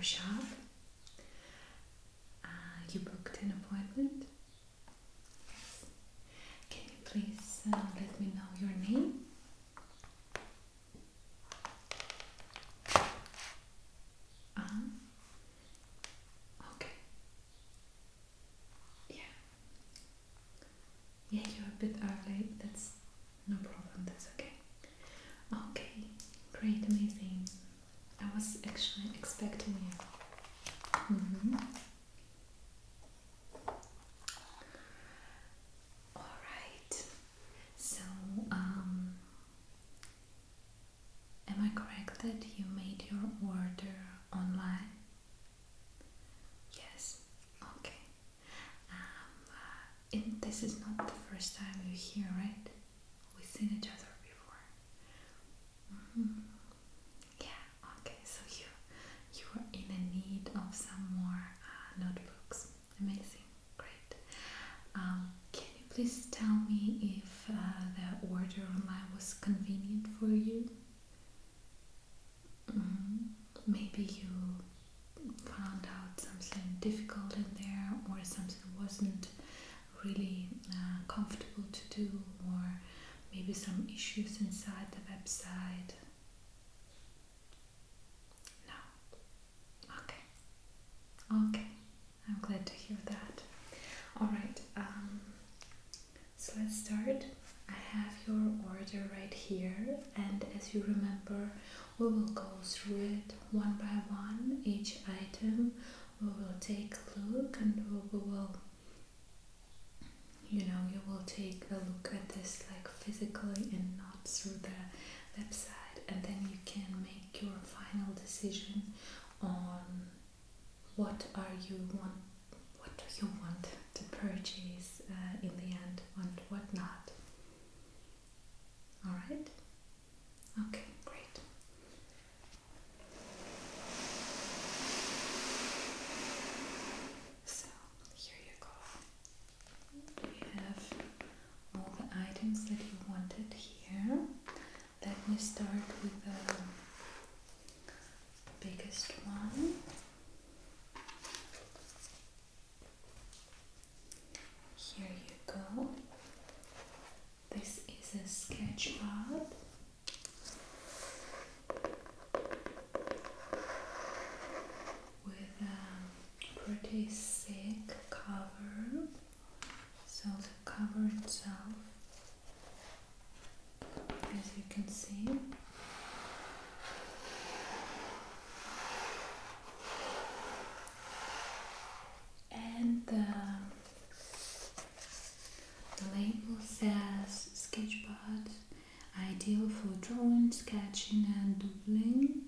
shop. You booked an appointment? Yes. Can you please let me know your name? Okay. Yeah. Yeah, you're a bit early. That's no problem. That's okay. Okay. Great. Amazing. I was actually expecting you. All right. So, am I correct that you made your order online? Yes. Okay. And this is not the first time you're here, right? We've seen each other before. Yeah. Okay. So you are in a need of some more notebooks. Amazing. Great. Can you please tell me if the order online was convenient for you? Maybe you found out something difficult in there, or something wasn't really comfortable to do, or maybe some issues inside the website. No. Okay. Okay. I'm glad to hear that. Alright, so let's start. I have your order right here, and as you remember, we will go through it one by one, each item. We will take a look, and we will, you will take a look at this like physically and not through the website, and then you can make your final decision on what do you want to purchase in the end, and what not. Alright? Okay, great. So, here you go. We have all the items that you wanted here. Let me start with the biggest one. Here you go. This is a sketchbook with a pretty thick cover. So the cover itself, as you can see, and the label says Sketchbook, ideal for drawing, sketching and doodling,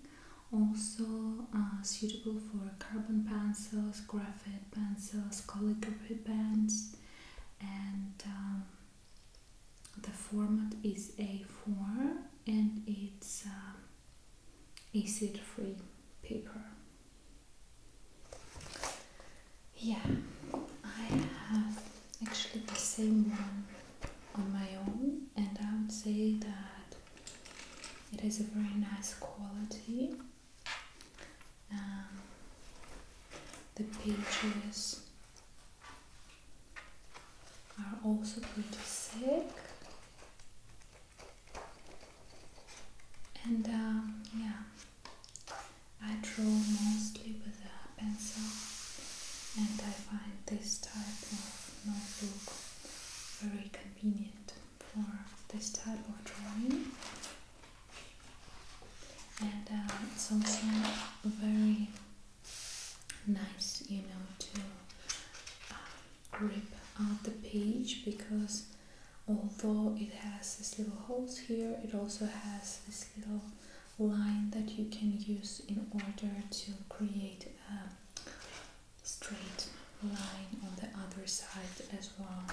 also suitable for carbon pencils, graphite pencils, calligraphy pens, and the format is A4, and it's acid-free paper. Yeah, I have actually the same one on my own, and I would say that it is a very nice quality. The pages are also pretty thick, and yeah, I draw mostly with a pencil, and I find this type of notebook very convenient for this type of drawing, and it's also very nice, to grip out the page, because although it has these little holes here, it also has this little line that you can use in order to create a straight line on the other side as well.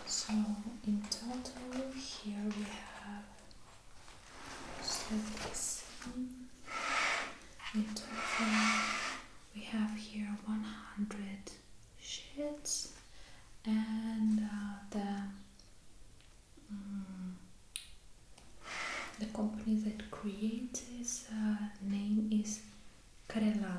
So in total here we have, in total we have here 100 sheets, and the company that creates this name is Karela.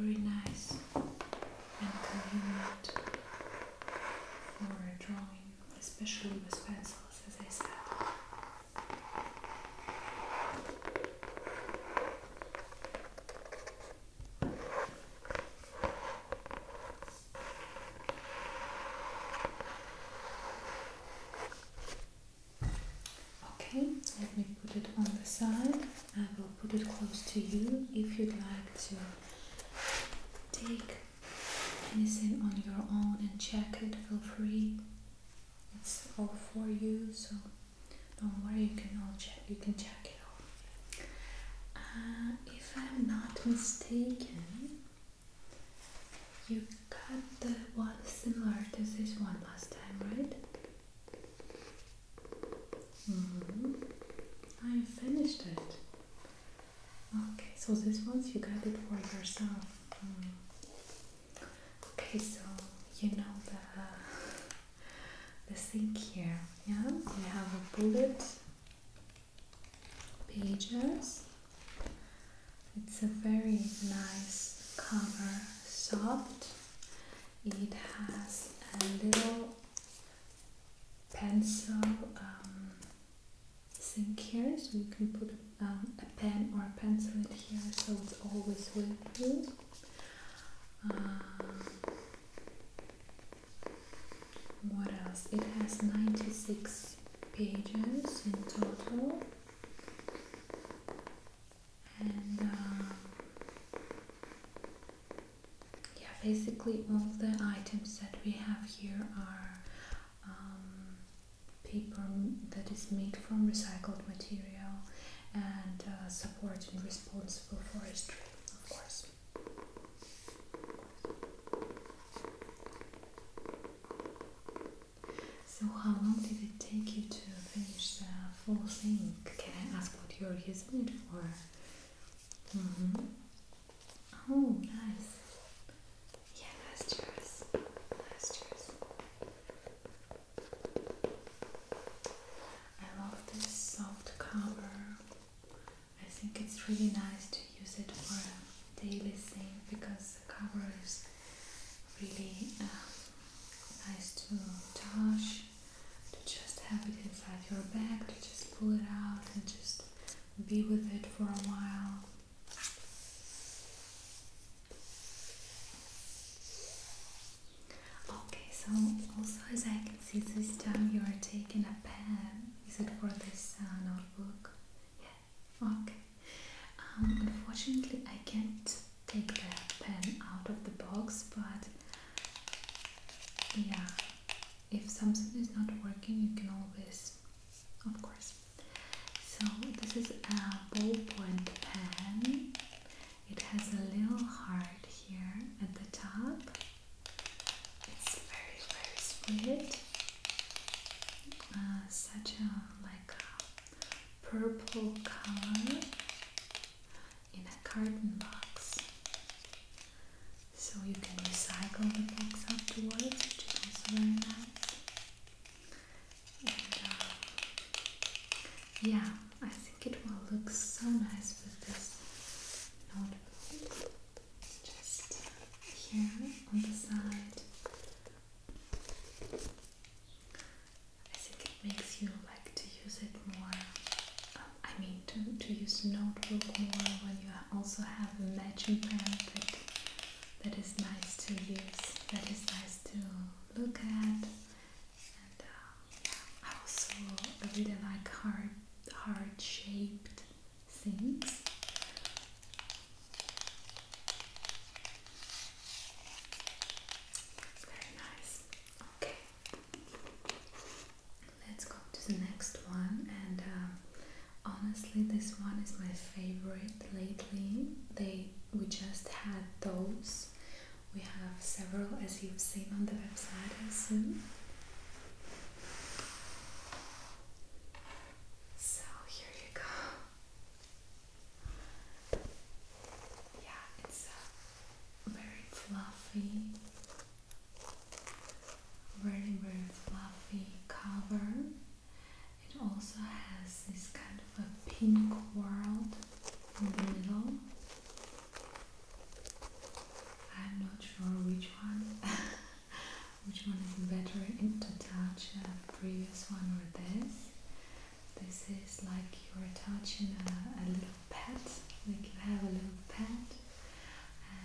very nice and convenient for drawing, especially with pencils, as I said. Okay, let me put it on the side. I will put it close to you. If you'd like to take anything on your own and check it, feel free. It's all for you, so don't worry, you can check it all. If I'm not mistaken, you got the one similar to this one last time, right? I finished it. Okay, so this one you got it for yourself. Okay, so you know the thing here, yeah? You have a bullet pages. It's a very nice cover, soft. It has a little pencil thing here, so you can put a pen or a pencil in here, so it's always with you. What else? It has 96 pages in total, and yeah, basically all the items that we have here are paper that is made from recycled material and supporting responsible forestry, of course. So how long did it take you to finish the full thing? Can I ask what you're using it for? Oh, nice. Yeah, nice choice. Nice choice. I love this soft cover. I think it's really nice to use it for a daily thing because the cover is really nice to touch, to just have it inside your bag, to just pull it out and just be with it for a while. Okay, so also as I can see this time you are taking a pen. Is it for this notebook? Yeah, okay. Unfortunately I can't take the pen out of the box, but yeah, if something is not working you can always, of course. So this is a ballpoint pen. It has a little heart here at the top. It's very, very sweet. Such a like a purple color in a carton box. So you can recycle the box afterwards, which is also very nice. And yeah, I think it will look so nice with this notebook. Just here on the side. I think it makes you like to use it more. To use the notebook more when you also have a matching pen that is nice to use, that is nice to look at. And yeah, I also really like heart-shaped things. Very nice. Okay, let's go to the next one. And honestly, this one is my favorite lately. We just had those. We have several, as you've seen on the website, I assume. So here you go. Yeah, it's a very fluffy, very, very fluffy cover. It also has this kind of a pink world in the middle. this is like you're touching a little pet, like you have a little pet,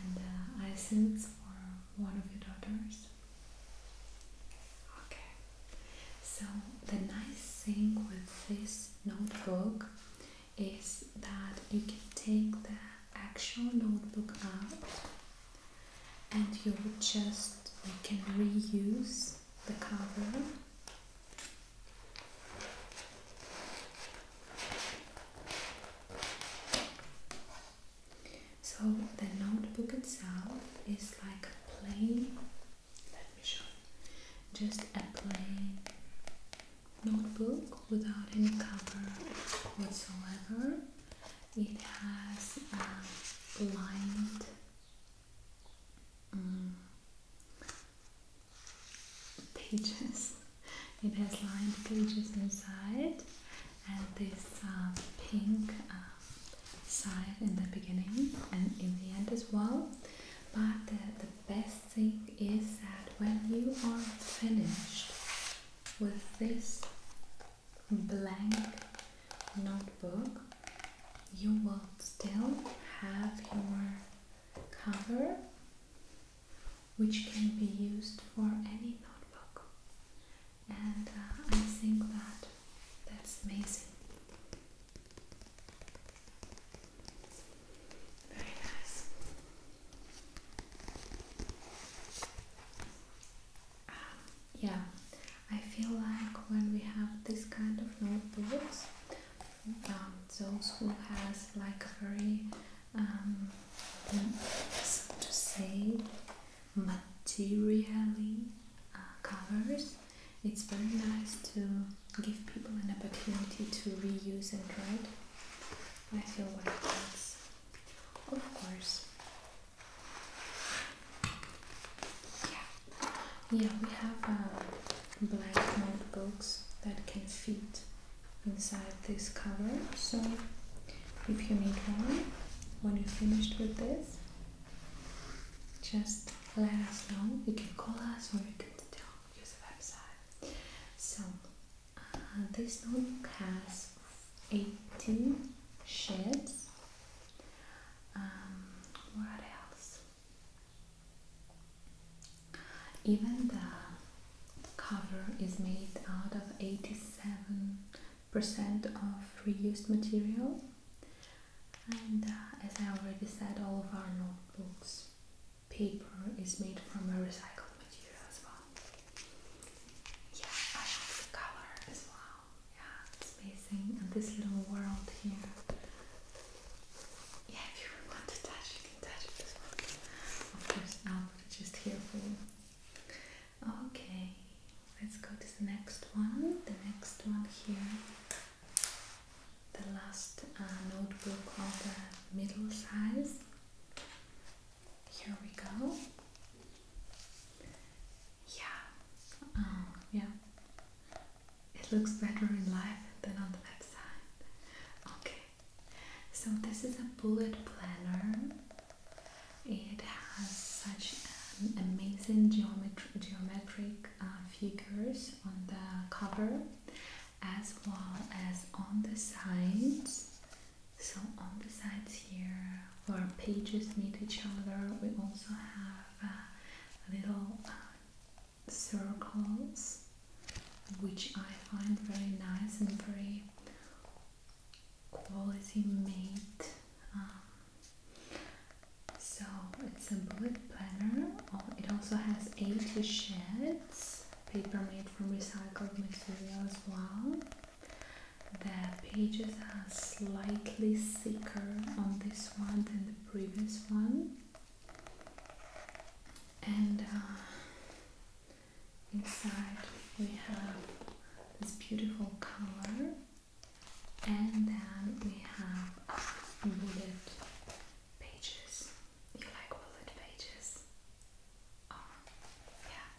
and I assume it's for one of your daughters. Okay, so the nice thing with this notebook is that you can take the actual notebook out and you can reuse the cover. So the notebook itself is like a plain, let me show you, just a plain notebook without any cover whatsoever. It has lined pages. It has lined pages inside, and this pink side in the beginning and in the end as well. But the best thing is that when you are finished with this blank notebook, you will still have your cover, which can be used for any notebook, and I think that that's amazing. Very nice. Yeah, I feel like when we have this kind of notebooks, those who has like a very so to say materially covers, it's very nice to give people an opportunity to reuse it, right? I feel like that's, of course. Yeah, we have blank notebooks that can fit inside this cover, so if you need one when you're finished with this, just let us know. You can call us or you can use the website. So this notebook has 18 shades. What else? Even the cover is made out of 87% of reused material, and as I already said, all of our notebooks paper is made from a recycled material as well. Yeah, I love the color as well. Yeah, it's amazing. And this little world here. Yeah, if you want to touch, you can touch it as well. Of course, I'll put it just here for you. Okay, let's go to the next one. The next one here. The last notebook of the middle size. Here we go. Yeah. Oh, yeah. It looks better in life than on the website. Okay. So this is a bullet planner. It has such amazing geometric figures on the cover, as well as on the sides. So on the sides here, where pages meet each other, we also have little circles, which I find very nice and very quality made. So it's a bullet planner. It also has 80 shades, paper made from recycled material as well. The pages are slightly thicker on this one than the previous one, and inside we have this beautiful color, and then we have bullet pages. You like bullet pages? Oh, yeah.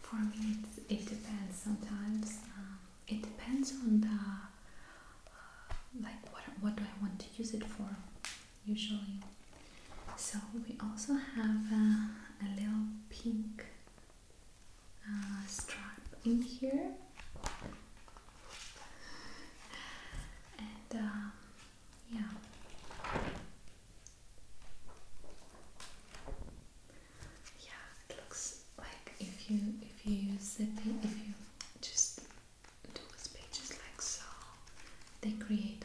For me, it depends sometimes. It depends on the like what do I want to use it for, usually. So we also have a little pink stripe in here.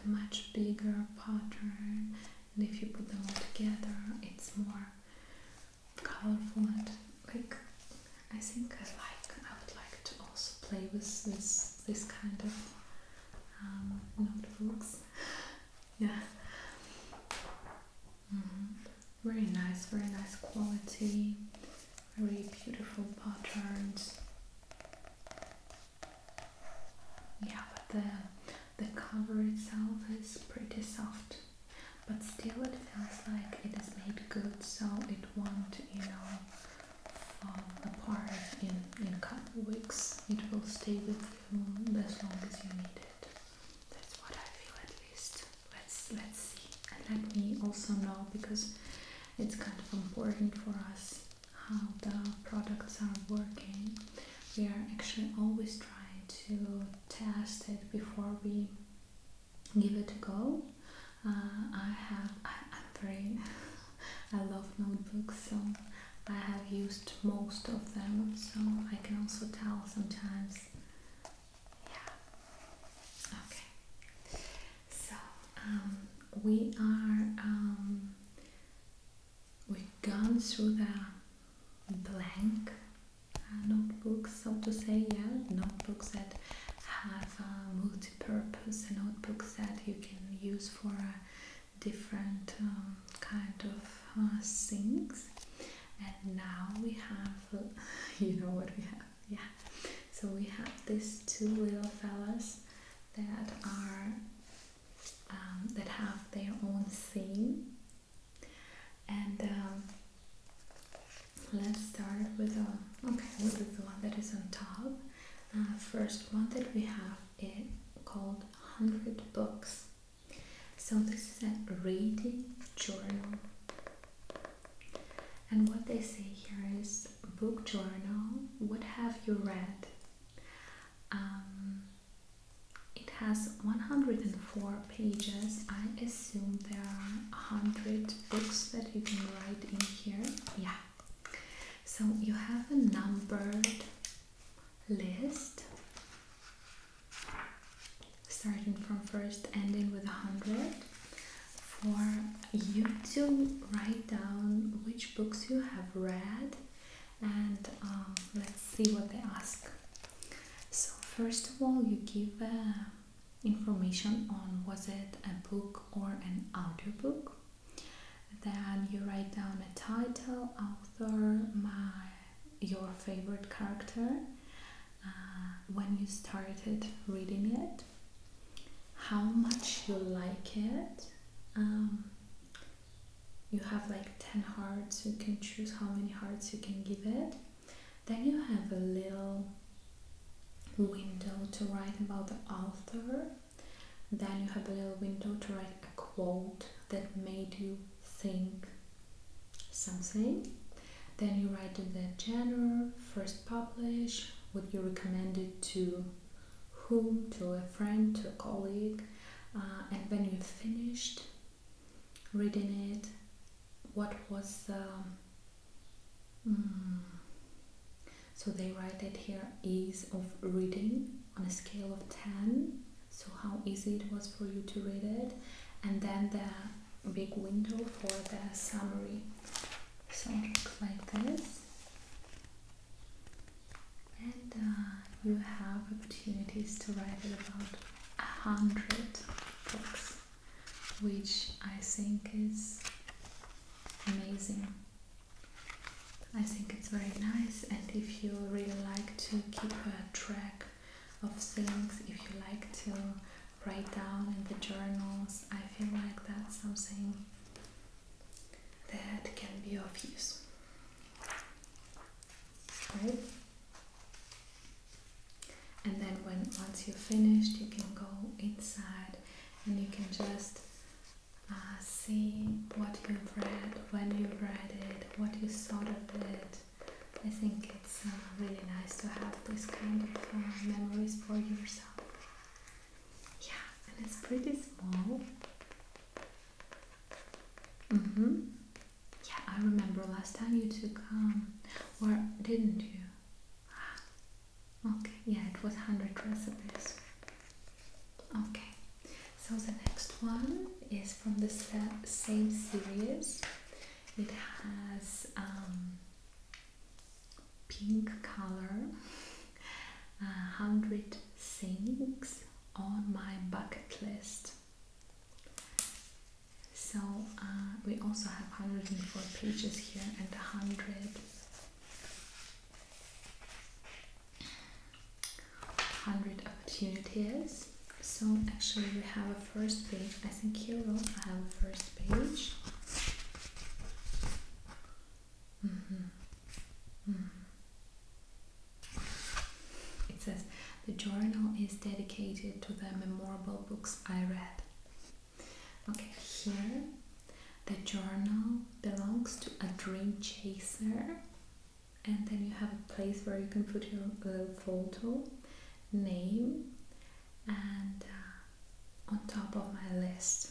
a much bigger pattern, and if you put them all together, it's more colorful and like I think I would like to also play with this kind of notebooks. Yeah. Very nice quality, very beautiful patterns. Yeah, but the cover itself is pretty soft, but still it feels like it is made good, so it won't, fall apart in a couple weeks. It will stay with you as long as you need it. That's what I feel, at least. Let's see, and let me also know, because it's kind of important for us how the products are working. We are actually always trying to test it before we give it a go. I love notebooks, so I have used most of them, so I can also tell sometimes. Yeah. Okay. So we've gone through the blank notebooks, so to say. Yeah, notebooks that have multi-purpose, notebooks that you can use for different kind of things. And now we have, you know what we have? Yeah. So we have these two little fellas that are that have their own theme. And let's start with with the one that is on top. First one that we have is called 100 Books. So this is a reading journal. And what they say here is, book journal, what have you read? It has 104 pages. I assume there are 100 books that you can write in here. Yeah. So you have a numbered list, starting from first, ending with 100, for you to write down which books you have read. And let's see what they ask. So first of all, you give information on was it a book or an audiobook. Then you write down a title, author, your favorite character, when you started reading it, how much you like it. You have like 10 hearts, you can choose how many hearts you can give it. Then you have a little window to write about the author. Then you have a little window to write a quote that made you think something. Then you write the genre, first publish, would you recommend it to whom, to a friend, to a colleague, and when you finished reading it, what was the so they write it here, ease of reading on a scale of 10, so how easy it was for you to read it, and then the big window for the summary. So it looks like this, and you have opportunities to write it about 100 books, which I think is amazing. I think it's very nice, and if you really like to keep a track of things, if you like to write down in the journals, I feel like that's something that can be of use, right? And then once you're finished, you can go inside and you can just see what you've read, when you read it, what you thought of it. I think it's really nice to have this kind of memories for yourself. Yeah, and it's pretty small. Yeah, I remember last time you took, or didn't you? Okay, yeah, it was 100 recipes. Okay, so the next one is from the same series. It has pink color, 100 things on my bucket list. So we also have 104 pages here and 100 opportunities. So actually we have a first page. I think here we also have a first page. It says the journal is dedicated to the memorable books I read. Okay, here the journal belongs to a dream chaser, and then you have a place where you can put your little photo, name, and on top of my list.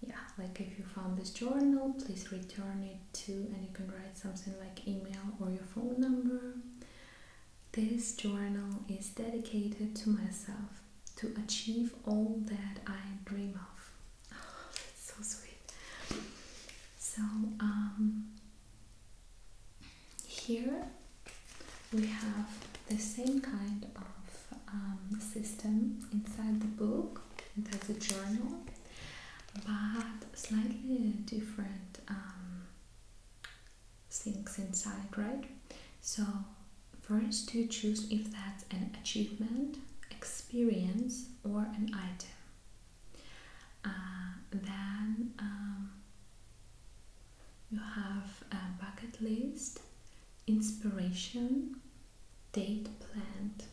Yeah, like if you found this journal, please return it to, and you can write something like email or your phone number. This journal is dedicated to myself to achieve all that I dream of. Oh, that's so sweet. So here we have the same kind of system inside the book. It has a journal, but slightly different things inside, right? So first you choose if that's an achievement, experience, or an item. Then you have a bucket list, inspiration, date planned.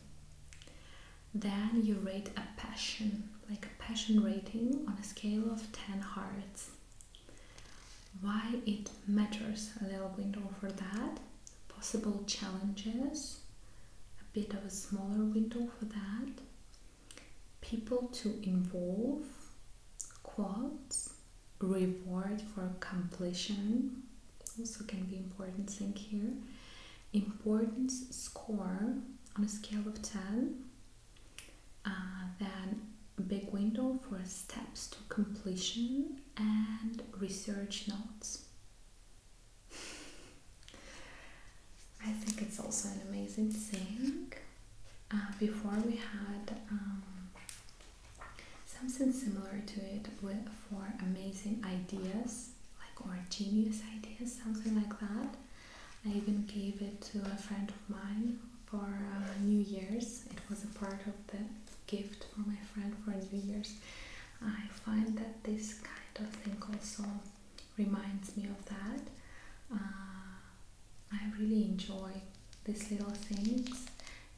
Then you rate a passion, like a passion rating on a scale of 10 hearts. Why it matters, a little window for that. Possible challenges, a bit of a smaller window for that. People to involve, quotes, reward for completion, also can be important thing here. Importance score on a scale of 10. Then a big window for steps to completion and research notes. I think it's also an amazing thing. Before we had something similar to it for amazing ideas, like, or genius ideas, something like that. I even gave it to a friend of mine for New Year's. It was a part of the gift for my friend for New Year's. I find that this kind of thing also reminds me of that. I really enjoy these little things.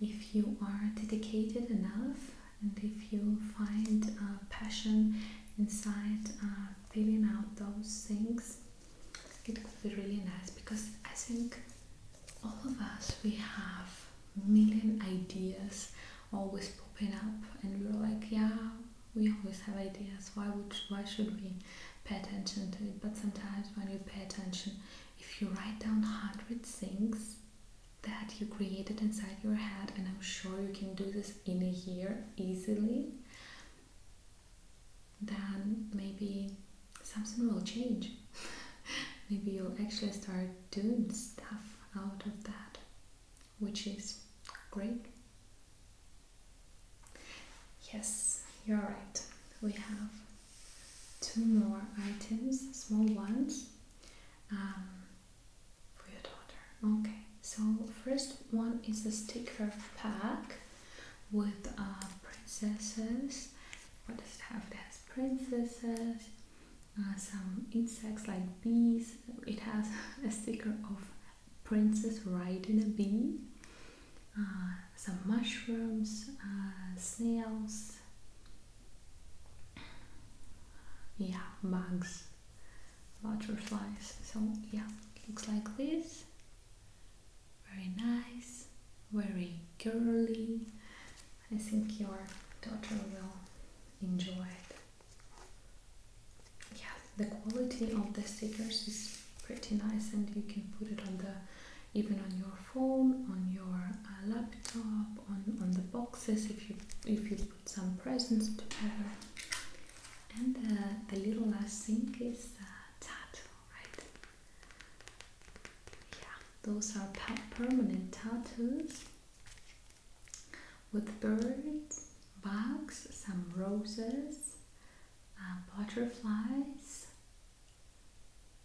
If you are dedicated enough and if you find passion inside filling out those things, it could be really nice, because I think all of us, we have a million ideas always popping up, and we're like, yeah, we always have ideas. Why should we pay attention to it? But sometimes when you pay attention, if you write down 100 things that you created inside your head, and I'm sure you can do this in a year easily, then maybe something will change. Maybe you'll actually start doing stuff out of that, which is great. Yes, you're right. We have 2 more items, small ones, for your daughter. Okay, so first one is a sticker pack with princesses. What does it have? It has princesses, some insects like bees. It has a sticker of princess riding a bee, some mushrooms, snails, bugs, butterflies. So yeah, it looks like this. Very nice, very girly. I think your daughter will enjoy it. Yeah, the quality of the stickers is pretty nice, and you can put it on even on your phone, on your laptop, on the boxes if you put some presents together. I think is tattoo, right? Yeah, those are permanent tattoos with birds, bugs, some roses, butterflies,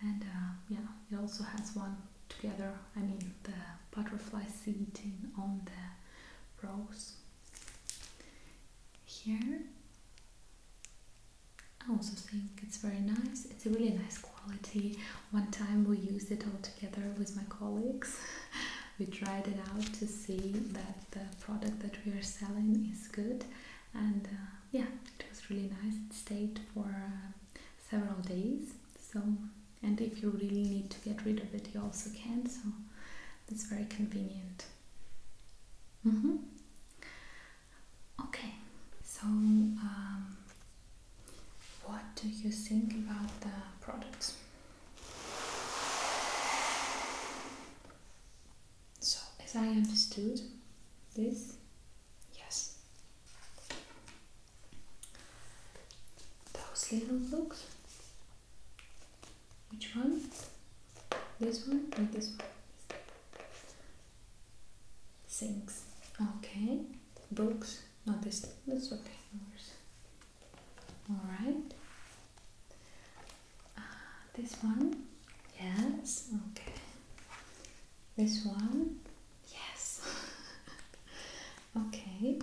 and yeah, it also has one together. I mean, the butterfly sitting on the rose. Here, I also think it's very nice. It's a really nice quality. One time we used it all together with my colleagues. We tried it out to see that the product that we are selling is good, and yeah, it was really nice. It stayed for several days. So, and if you really need to get rid of it, you also can. So it's very convenient. Okay, so what do you think about the products? So, as I understood, this, yes, those little books. Which one? This one or this one? Things. Okay. Books. Not this. That's okay. No worries. Alright. This one. Yes. Okay. This one. Yes. Okay.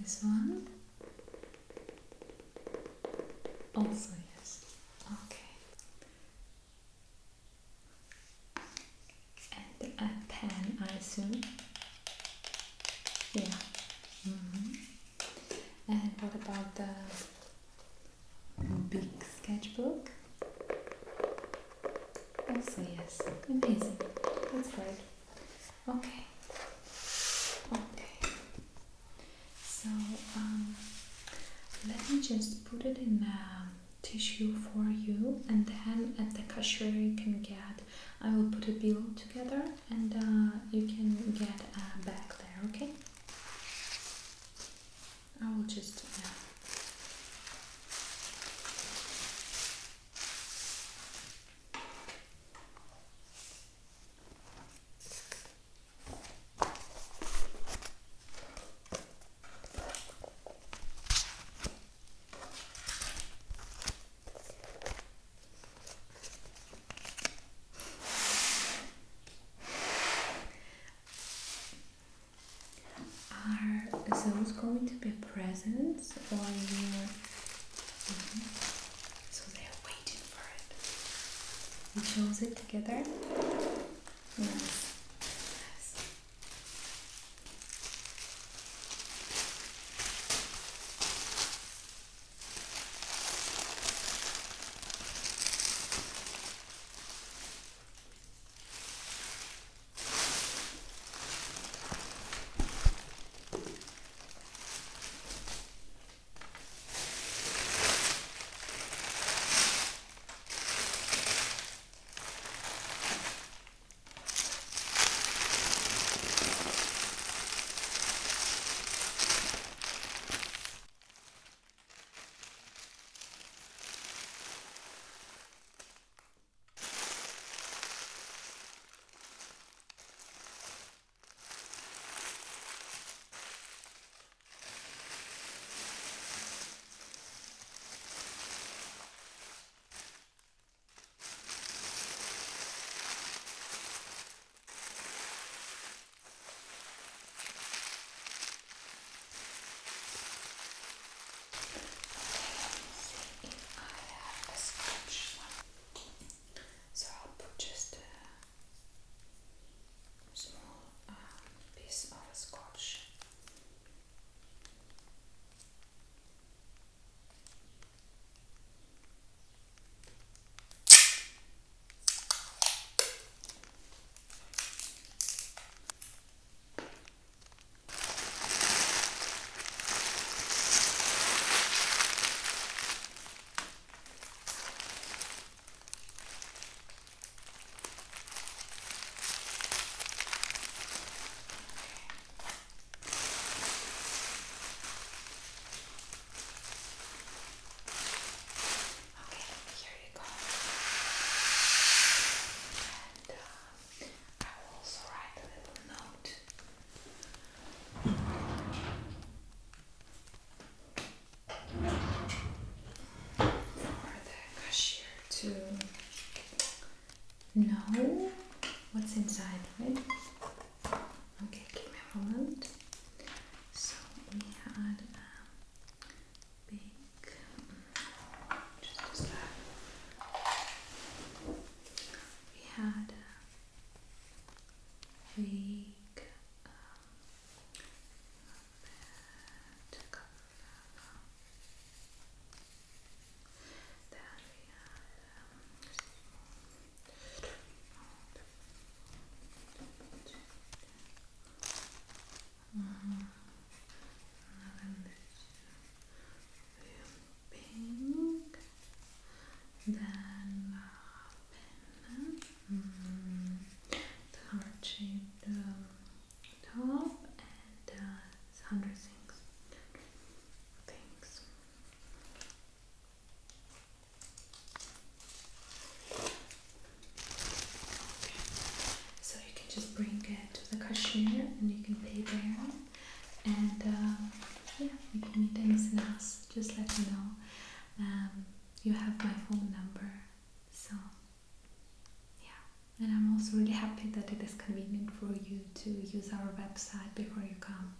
This one. Also yes. Okay. And a pen, I assume. Yeah. And what about the big sketchbook? Also yes. Amazing. That's great. Okay. Okay. So let me just put it in a tissue for you, and then at the cashier you can get, I will put a bill together, and you can get a bag there, okay? I will just, yeah. Are those going to be presents, or you're... So they're waiting for it. We chose it together. Nice. know what's inside, right? Okay, give me a moment. So we had a big, just a sec. We had a big bed cover. Then we had pink, then pen, heart-shaped top, and 100 things. So you can just bring it to the cashier and you can pay there. And yeah, if you need anything else, just let me know. You have my phone number, so yeah. And I'm also really happy that it is convenient for you to use our website before you come.